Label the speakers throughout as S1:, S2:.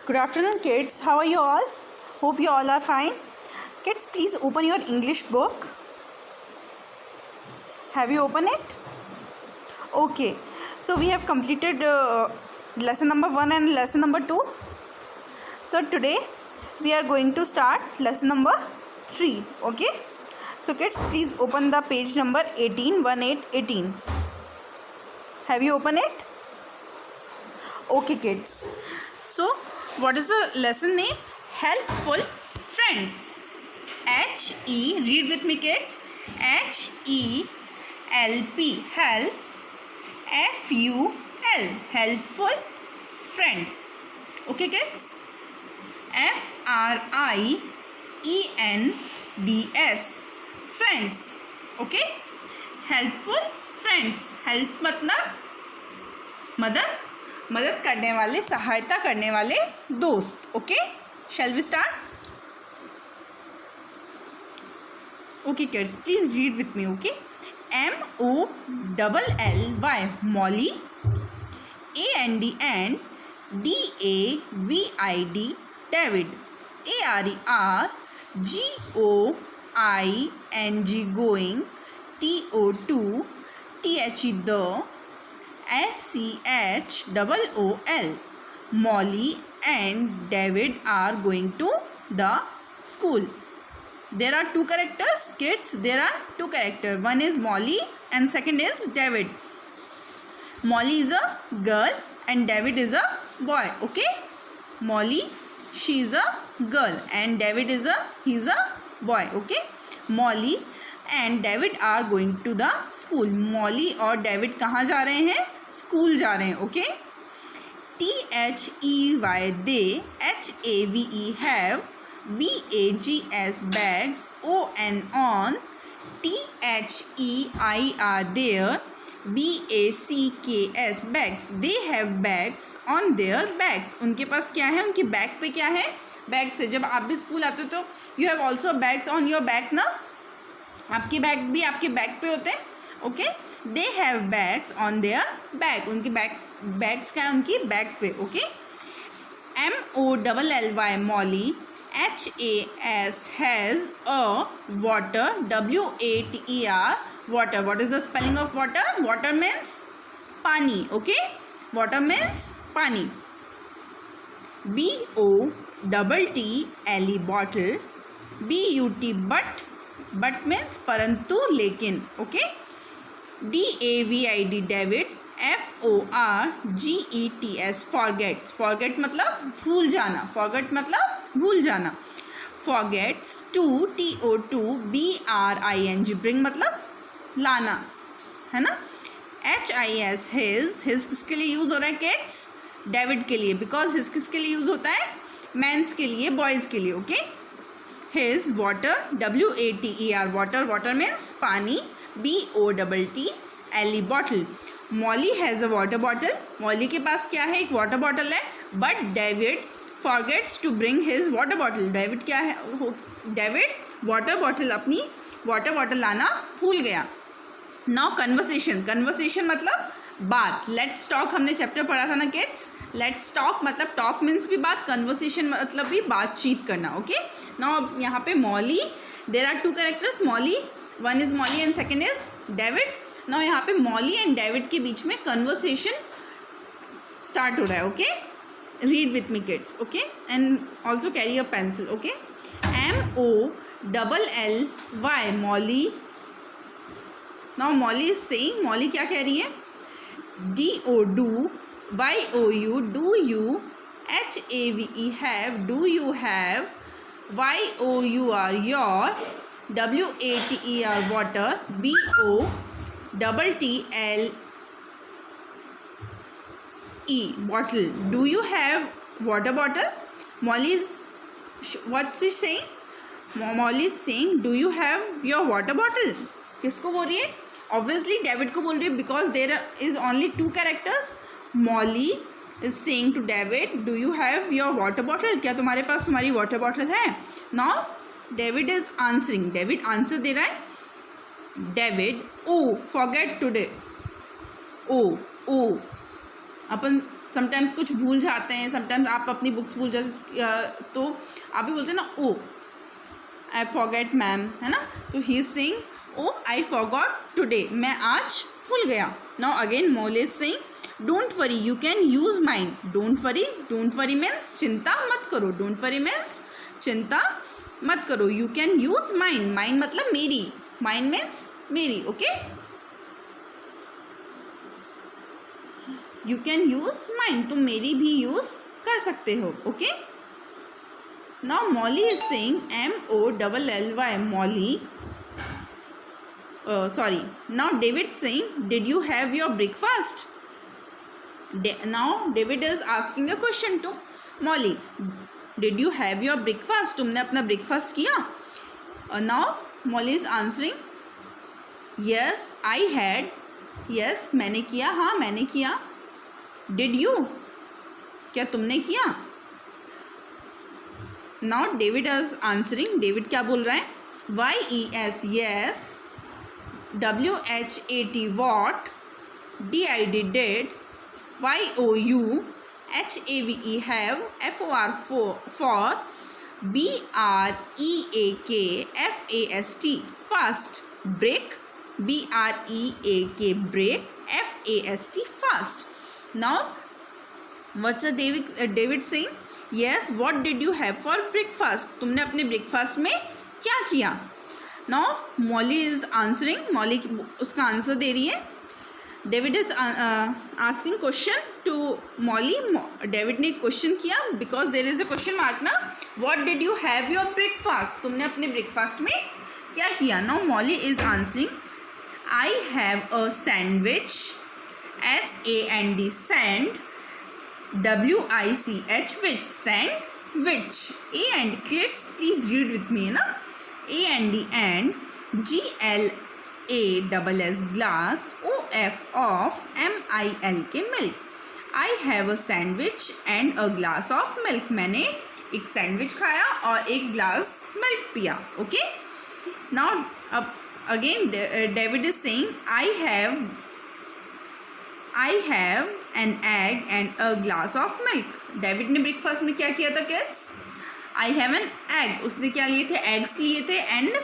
S1: Good afternoon, kids. How are you all? Hope you all are fine. Kids, please open your English book. Have you opened it? Okay. So we have completed lesson number 1 and lesson number 2. So today we are going to start lesson number 3. Okay. So kids, please open the page number 18, 18. Have you opened it? Okay, kids. So what is the lesson name? Helpful friends. H-E, read with me, kids. H-E-L-P, help. F-U-L, helpful friend. Okay, kids. F-R-I-E-N-D-S, friends. Okay. Helpful friends. Help मतलब मदद करने वाले, सहायता करने वाले दोस्त. Okay, shall we start? Okay kids, please read with me. Okay, MOLLY, Molly. AND, DAVID, David. ARER, GOING, TO2, THE, the. SCHOOL, Molly and David are going to the school. There are two characters, kids. There are two characters. One is Molly and second is David. Molly is a girl and David is a boy. Okay, Molly, she is a girl and David is he's a boy. Okay, Molly and David are going to the school. Molly और David कहाँ जा रहे हैं? School जा रहे हैं. Okay. THEY, they. HAVE, have. BAGS, bags. ON, on. THEIR, their. BACKS, bags. They have bags on their bags. उनके पास क्या है? उनके बैग पे क्या है? बैग्स है. जब आप भी स्कूल आते हो तो you have also bags on your bag ना. आपके बैग भी आपके बैग पे होते हैं. Okay, they have bags on their bag. उनकी बैग्स क्या है? उनकी बैग पे. Okay. MOLLY, Molly. HAS, has. Water. WATER, water. What is the spelling of water? Water means पानी. ओके, वाटर मीन्स पानी. BOTTLE, bottle. BUT, but means परंतु, लेकिन. Okay. DAVID, David. FORGETS, forgets. Forget मतलब भूल जाना. Forget मतलब भूल जाना. Forgets to. TO2 BRING, bring मतलब लाना, है ना. HIS, हिज किसके लिए यूज़ हो रहा है किड्स? डेविड के लिए. बिकॉज हिज किसके लिए यूज़ होता है? मैंस के लिए, बॉयज़ के लिए. Okay. His, water. WATER, water. Water means पानी. BOTTLE, bottle. Molly has a water bottle. Molly के पास क्या है? एक water bottle है. But David forgets to bring his water bottle. David क्या है? David water bottle, अपनी water bottle लाना भूल गया. Now conversation. Conversation मतलब बात. लेट्स टॉक हमने चैप्टर पढ़ा था ना किड्स. लेट्स टॉक मतलब टॉक मीन्स भी बात. कन्वर्सेशन मतलब भी बातचीत करना. ओके. नाउ यहाँ पे Molly. There are two characters. Molly, one is Molly and second is David. Now यहाँ पे मॉली एंड डेविड के बीच में कन्वर्सेशन स्टार्ट हो रहा है. Okay, read with me kids. Okay, and also carry a pencil. Okay. MOLLY, Molly. Now Molly is saying. Molly क्या कह रही है? DO, do. YOU, do you. HAVE, have. Do you have. YOUR, your. WATER, water. BOTTLE, bottle. Do you have water bottle? Molly is, what's she saying? Molly is saying, do you have your water bottle? किसको बोल रही है? Obviously David को बोल रही है. Because there is only two characters. Molly is saying to David, do you have your water bottle? क्या तुम्हारे पास तुम्हारी वाटर बॉटल है? Now David is answering. David answer दे रहा है. David, oh forget today. Oh अपन समटाइम्स कुछ भूल जाते हैं, समटाइम्स आप अपनी बुक्स भूल जाते तो आप भी बोलते हैं ना ओ आई फॉरगेट मैम, है ना. तो he is saying oh I forgot today, मैं आज भूल गया. Now again Molly is saying don't worry you can use mind. Don't worry means चिंता मत करो. डोंट वरी मीन्स चिंता मत करो. You can use mind. Mind मतलब मेरी. माइंड मीन्स मेरी. Okay, you can use mind, तुम मेरी भी यूज कर सकते हो. Okay, now Molly is saying MOLLY Molly. Sorry, now David saying did you have your breakfast. Now David is asking a question to Molly. Did you have your breakfast? तुमने अपना breakfast किया? Now Molly is answering yes I had. yes मैंने किया, हाँ मैंने किया. Did you? क्या तुमने किया? Now David is answering. David क्या बोल रहा है? YES yes. WHAT what. DID did. YOU HAVE have. FOR for. BREAK FAST fast. Break. BREAK break. FAST fast. Now what's the David saying? Yes, what did you have for breakfast? तुमने अपने breakfast में क्या किया? Now Molly is answering. Molly उसका answer दे रही है. David is asking question to Molly. David ने question किया because there is a question mark ना. What did you have your breakfast? तुमने अपने ब्रेकफास्ट में क्या किया? Now Molly is answering. I have a sandwich. SAND sand. WICH which sandwich. A and kids please read with me ना. A and D and GLASS glass. OF of MIL के milk. I have a sandwich and a glass of milk. मैंने एक sandwich खाया और एक glass milk पिया. Okay, now again David is saying I have an egg and a glass of milk. David ने breakfast में क्या किया था kids? I have an egg. उसने क्या लिए थे? एग्स लिए थे. And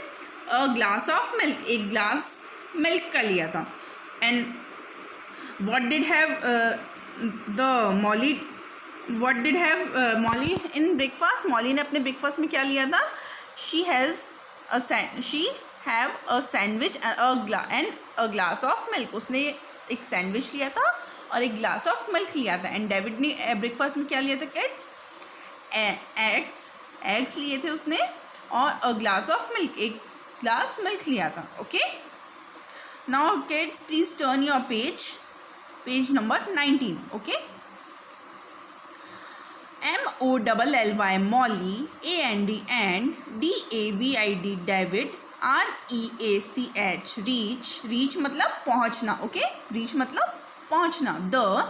S1: a glass of milk, एक ग्लास मिल्क का लिया था. And what did have Molly in breakfast? Molly ने अपने ब्रेकफास्ट में क्या लिया था? She have a sandwich and a glass of milk. उसने एक सैंडविच लिया था और एक ग्लास ऑफ मिल्क लिया था. एंड डेविड ने ब्रेकफास्ट में क्या लिया था किड्स? एग्स लिए थे उसने और अ ग्लास ऑफ मिल्क, एक ग्लास मिल्क लिया था. Okay, now kids please turn your page number 19. Okay, MOLLY Molly. AND and DAVID David. REACH reach मतलब पहुँचना. ओके, रीच मतलब पहुँचना. The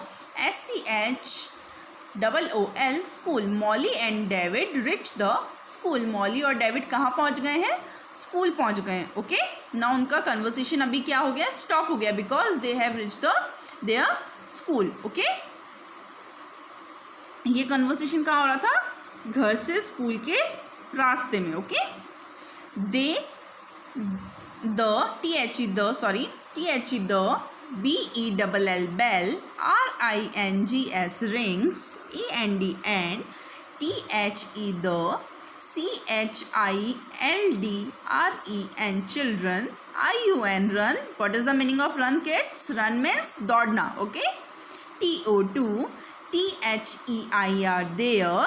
S1: SCHOOL school. Molly and David rich the school. Molly और David कहाँ पहुँच गए हैं? स्कूल पहुँच गए हैं. ओके, ना उनका कन्वर्सेशन अभी क्या हो गया? स्टॉप हो गया because they have reach there school. Okay, ये कन्वर्सेशन कहाँ हो रहा था? घर से स्कूल के रास्ते में. Okay, they the BELL bell. RINGS rings. AND and THE the. CHILDREN children. IUN run. What is the meaning of run kids? Run means दौड़ना. Okay, TO2 THEIR there.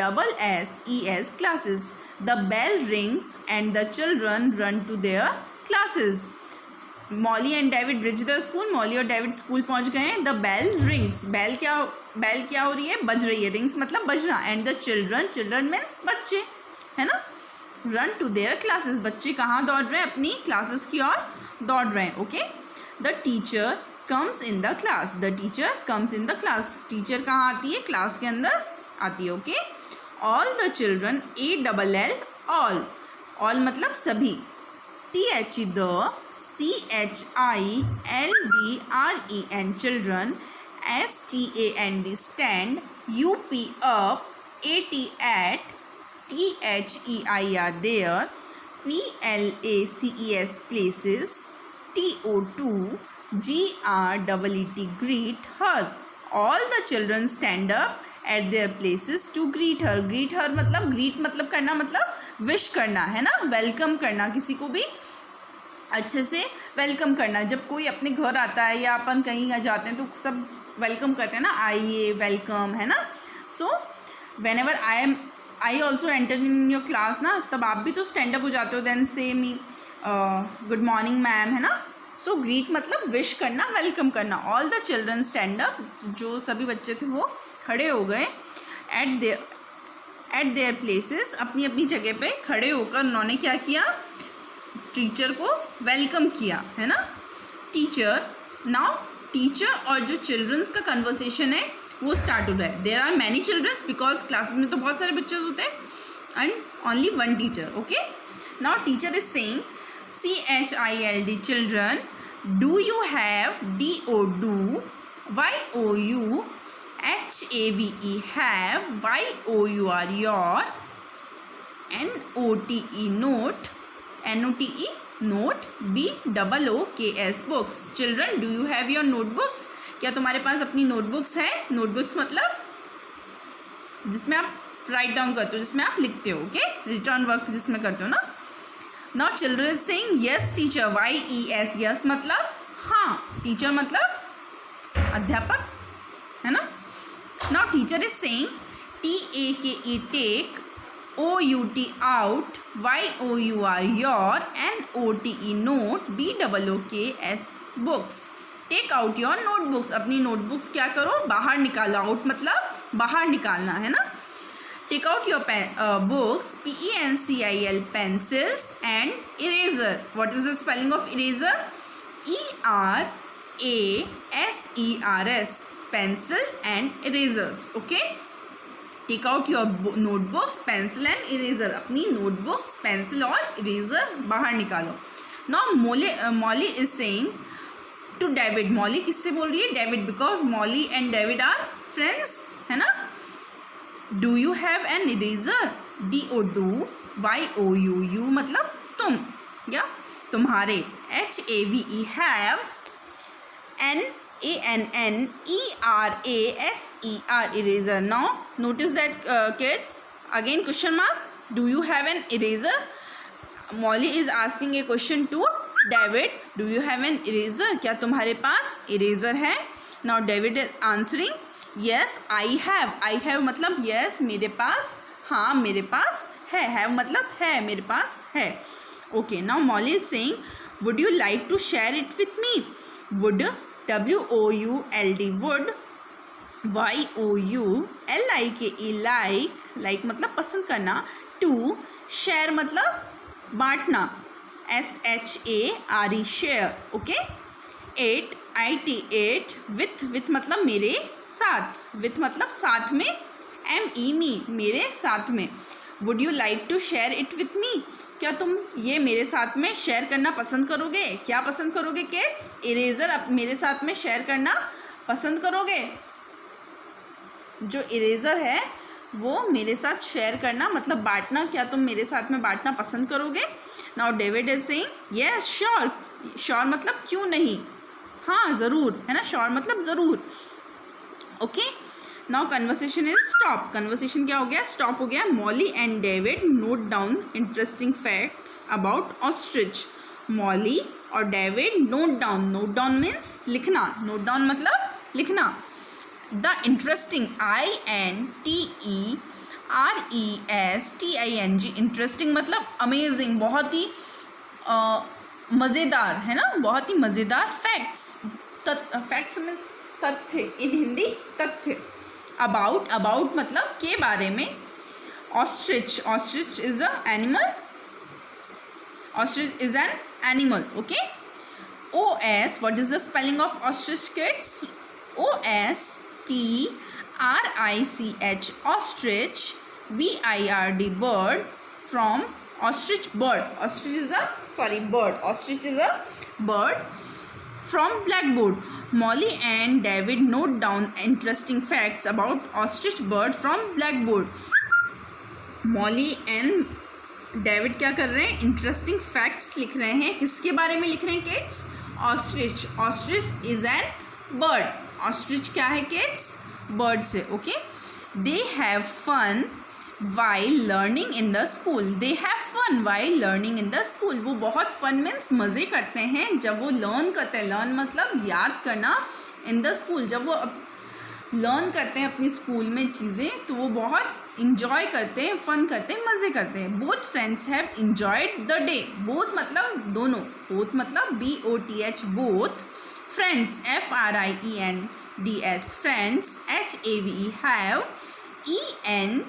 S1: CLASSES classes. The bell rings and the children run to their classes. Molly and David reach the school. Molly और David school पहुंच गए हैं. The bell rings. Bell क्या हो रही है? बज रही है. Rings मतलब बजना. And the children means बच्चे, है ना. Run to their classes. बच्चे कहाँ दौड़ रहे हैं? अपनी क्लासेस की ओर दौड़ रहे हैं. Okay, the teacher comes in the class. The teacher comes in the class. Teacher कहाँ आती है? क्लास के अंदर आती है. Okay, all the children. ALL all मतलब सभी. THE the CHILDREN children STAND stand, UP up, AT at, THEIR there, PLACES places, TO2, GREET greet her. All the children stand up at their places to greet her. Greet her मतलब greet मतलब करना, मतलब wish करना है ना, welcome करना, किसी को भी अच्छे से वेलकम करना. जब कोई अपने घर आता है या अपन कहीं जाते हैं तो सब वेलकम करते हैं ना, आइए, वेलकम, है ना. So when ever I also enter in your class ना, तब आप भी तो स्टैंड अप हो जाते हो. देन से मी गुड मॉर्निंग मैम, है ना. सो ग्रीट मतलब विश करना, वेलकम करना. All the children stand up, जो सभी बच्चे थे वो खड़े हो गए. एट देयर प्लेसेस, अपनी अपनी जगह पे खड़े होकर उन्होंने क्या किया, टीचर को वेलकम किया, है ना. टीचर, नाउ टीचर और जो चिल्ड्रंस का कन्वर्सेशन है वो स्टार्ट हो रहा है. There are many childrens because class में तो बहुत सारे बच्चे होते हैं and only one teacher. Okay, now teacher is saying CHILD children, do you have, DO do, YOU, HAVE have, YOUR your, NOTE note, note, BOOKS books. Children, do you have your notebooks? क्या तुम्हारे पास अपनी notebooks है? Notebooks मतलब जिसमें आप write down करते हो, जिसमें आप लिखते हो. ओके, रिटर्न वर्क जिसमें करते हो ना. Now children is saying yes teacher, YES, yes मतलब हाँ, टीचर मतलब अध्यापक, है ना. Now teacher is saying TAKE take, OUT out, YOUR your, NOTE note, BOOKS books. Take out your notebooks, अपनी नोटबुक्स क्या करो, बाहर निकालो. आउट मतलब बाहर निकालना, है ना. Take out your books, PENCIL, pencils and eraser. What is the spelling of eraser? ERASERS, pencil and erasers. Okay? Take out your notebooks, pencil and eraser. अपनी notebooks, pencil और eraser बाहर निकालो. Now Molly is saying to David. Molly किससे बोल रही है? David, because Molly and David are friends, है ना. Do you have an eraser? DO do, YOU मतलब तुम या तुम्हारे. HAVE have, NANNERASER eraser. Now notice that kids, again question mark, do you have an eraser? Molly is asking a question to David, do you have an eraser? क्या तुम्हारे पास eraser है? Now David is answering yes I have मतलब yes मेरे पास, हाँ मेरे पास है, have मतलब है, मेरे पास है. Okay, now Molly is saying would you like to share it with me. Would, WOULD would, YOULIKE like मतलब पसंद करना. टू, शेयर मतलब बांटना, SHARE share. Okay. 8, IT with मतलब मेरे साथ, विथ मतलब साथ में, ME मी मेरे साथ में. Would you like to share it with me, क्या तुम ये मेरे साथ में शेयर करना पसंद करोगे. क्या पसंद करोगे किड्स? इरेज़र अब मेरे साथ में शेयर करना पसंद करोगे. जो इरेज़र है वो मेरे साथ शेयर करना मतलब बांटना, क्या तुम मेरे साथ में बांटना पसंद करोगे. Now David is saying yes sure. Sure मतलब क्यों नहीं, हाँ ज़रूर, है ना. श्योर मतलब ज़रूर. Okay, now conversation is stop. Conversation क्या हो गया, स्टॉप हो गया. Molly and David note down interesting facts about ostrich. Molly और डेविड नोट डाउन मीन्स लिखना, नोट डाउन मतलब लिखना. द इंटरेस्टिंग, INTERESTING, इंटरेस्टिंग मतलब अमेजिंग, बहुत ही मज़ेदार, है ना, बहुत ही मज़ेदार. फैक्ट्स मीन्स तथ्य, इन हिंदी तथ्य. अबाउट मतलब के बारे में. Ostrich is a animal. Ostrich is an animal. Okay. OS, what is the spelling of ostrich, kids? OSTRICH, ostrich. BIRD, bird. From ostrich, bird. Ostrich is a bird. Ostrich is a bird. From blackboard. Molly and David note down interesting facts about ostrich bird from blackboard. Molly and David क्या कर रहे हैं? Interesting facts लिख रहे हैं. किसके बारे में लिख रहे हैं kids? Ostrich. Ostrich is an bird. Ostrich क्या है kids? Bird say. Okay. They have fun while learning in the school. They have fun while learning in the school. वो बहुत फन मीन्स मज़े करते हैं जब वो लर्न करते हैं. लर्न मतलब याद करना. इन द स्कूल जब वो लर्न करते हैं अपनी स्कूल में चीज़ें तो वो बहुत इंजॉय करते हैं, फन करते हैं, मज़े करते हैं. Both friends have enjoyed the day. Both मतलब दोनों. बोथ मतलब BOTH. Both friends FRIENDS. Friends HAVE. Have ENJOYED.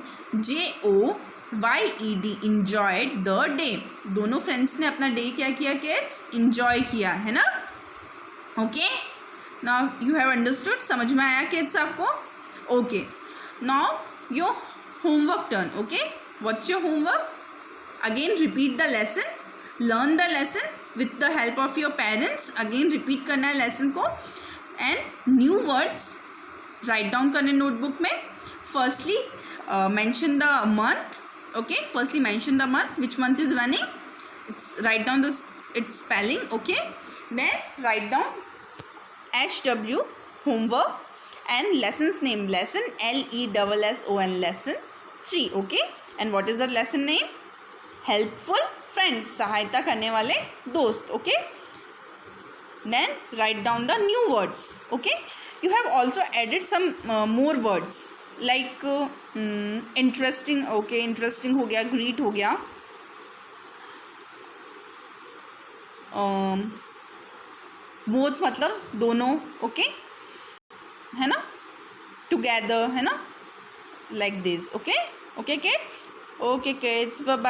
S1: Enjoyed the day. दोनों फ्रेंड्स ने अपना डे क्या किया किड्स? इंजॉय किया है ना. Okay. Now you have understood. समझ में आया किड्स आपको? Okay. Now your homework turn. Okay, what's your homework? Again repeat the lesson, learn the lesson with the help of your parents. Again repeat करना है lesson को and new words write down करने notebook में. Firstly mention the month. Okay, firstly mention the month, which month is running. It's write down this its spelling. Okay, then write down HW homework and lesson's name. Lesson LESSON. lesson 3. Okay, and what is the lesson name? Helpful friends. सहायता करने वाले दोस्त. Okay, then write down the new words. Okay, you have also added some more words like interesting. Okay, interesting हो गया, greet हो गया, both मतलब दोनों. Okay, है ना, together है ना, like this. Okay, okay kids. Okay kids, bye bye.